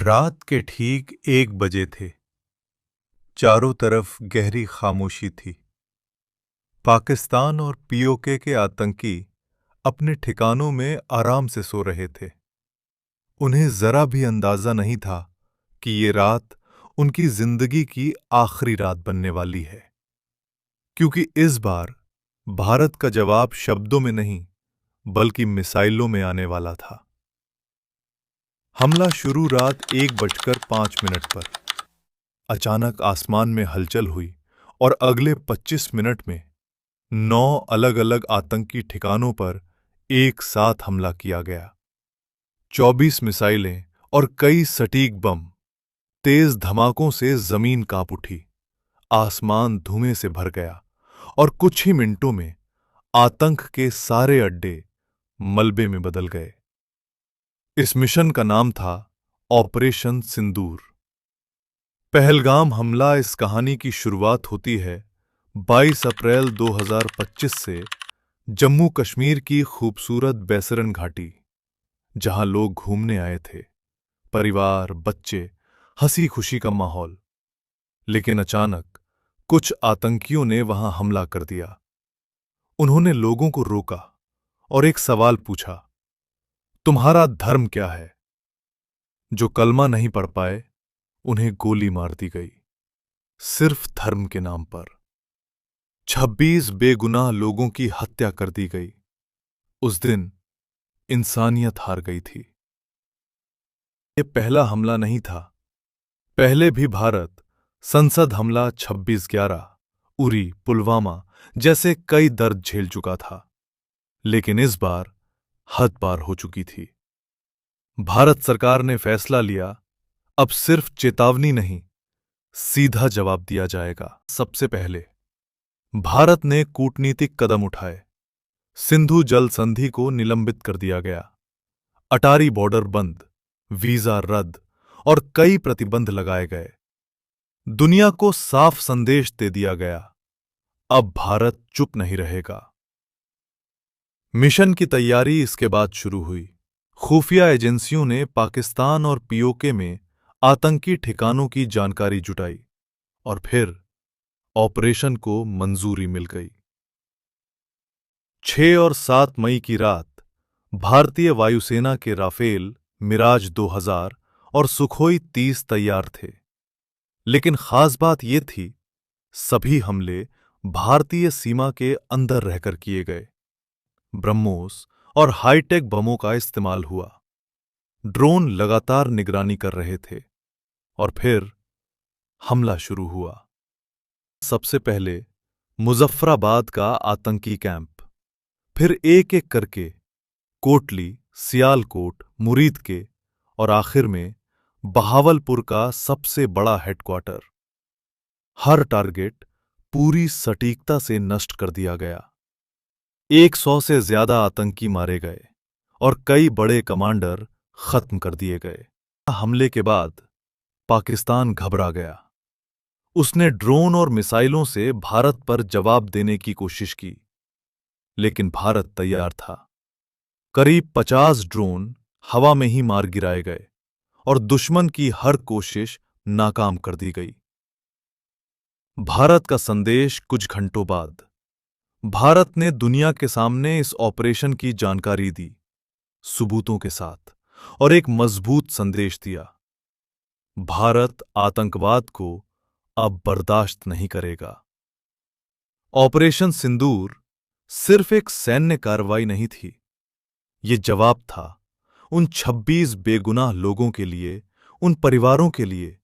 रात के ठीक 1 बजे थे। चारों तरफ गहरी खामोशी थी। पाकिस्तान और पीओके के आतंकी अपने ठिकानों में आराम से सो रहे थे। उन्हें जरा भी अंदाजा नहीं था कि ये रात उनकी जिंदगी की आखिरी रात बनने वाली है, क्योंकि इस बार भारत का जवाब शब्दों में नहीं बल्कि मिसाइलों में आने वाला था। हमला शुरू रात 1:05 पर। अचानक आसमान में हलचल हुई और अगले 25 मिनट में 9 अलग अलग आतंकी ठिकानों पर एक साथ हमला किया गया। 24 मिसाइलें और कई सटीक बम तेज धमाकों से जमीन कांप उठी। आसमान धुएं से भर गया और कुछ ही मिनटों में आतंक के सारे अड्डे मलबे में बदल गए। इस मिशन का नाम था ऑपरेशन सिंदूर। पहलगाम हमला इस कहानी की शुरुआत होती है 22 अप्रैल 2025 से जम्मू कश्मीर की खूबसूरत बैसरन घाटी, जहां लोग घूमने आए थे। परिवार, बच्चे, हंसी खुशी का माहौल। लेकिन अचानक कुछ आतंकियों ने वहां हमला कर दिया। उन्होंने लोगों को रोका और एक सवाल पूछा, तुम्हारा धर्म क्या है? जो कलमा नहीं पढ़ पाए उन्हें गोली मार दी गई, सिर्फ धर्म के नाम पर। 26 बेगुनाह लोगों की हत्या कर दी गई। उस दिन इंसानियत हार गई थी। ये पहला हमला नहीं था। पहले भी भारत संसद हमला 26/11, उरी, पुलवामा जैसे कई दर्द झेल चुका था। लेकिन इस बार हद पार हो चुकी थी। भारत सरकार ने फैसला लिया, अब सिर्फ चेतावनी नहीं, सीधा जवाब दिया जाएगा। सबसे पहले भारत ने कूटनीतिक कदम उठाए। सिंधु जल संधि को निलंबित कर दिया गया। अटारी बॉर्डर बंद, वीजा रद्द और कई प्रतिबंध लगाए गए। दुनिया को साफ संदेश दे दिया गया, अब भारत चुप नहीं रहेगा। मिशन की तैयारी इसके बाद शुरू हुई। खुफिया एजेंसियों ने पाकिस्तान और पीओके में आतंकी ठिकानों की जानकारी जुटाई और फिर ऑपरेशन को मंजूरी मिल गई। 6 और 7 मई की रात भारतीय वायुसेना के राफेल, मिराज 2000 और सुखोई 30 तैयार थे। लेकिन खास बात यह थी, सभी हमले भारतीय सीमा के अंदर रहकर किए गए। ब्रह्मोस और हाईटेक बमों का इस्तेमाल हुआ। ड्रोन लगातार निगरानी कर रहे थे और फिर हमला शुरू हुआ। सबसे पहले मुजफ्फराबाद का आतंकी कैंप, फिर एक एक करके कोटली, सियालकोट, मुरीद के और आखिर में बहावलपुर का सबसे बड़ा हेडक्वार्टर। हर टारगेट पूरी सटीकता से नष्ट कर दिया गया। 100 से ज्यादा आतंकी मारे गए और कई बड़े कमांडर खत्म कर दिए गए। हमले के बाद पाकिस्तान घबरा गया। उसने ड्रोन और मिसाइलों से भारत पर जवाब देने की कोशिश की, लेकिन भारत तैयार था। करीब 50 ड्रोन हवा में ही मार गिराए गए और दुश्मन की हर कोशिश नाकाम कर दी गई। भारत का संदेश कुछ घंटों बाद। भारत ने दुनिया के सामने इस ऑपरेशन की जानकारी दी, सबूतों के साथ, और एक मजबूत संदेश दिया। भारत आतंकवाद को अब बर्दाश्त नहीं करेगा। ऑपरेशन सिंदूर सिर्फ एक सैन्य कार्रवाई नहीं थी, ये जवाब था उन 26 बेगुनाह लोगों के लिए, उन परिवारों के लिए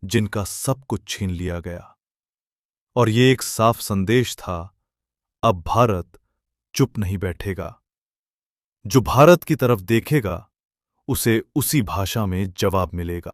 जिनका सब कुछ छीन लिया गया। और ये एक साफ संदेश था, अब भारत चुप नहीं बैठेगा। जो भारत की तरफ देखेगा उसे उसी भाषा में जवाब मिलेगा।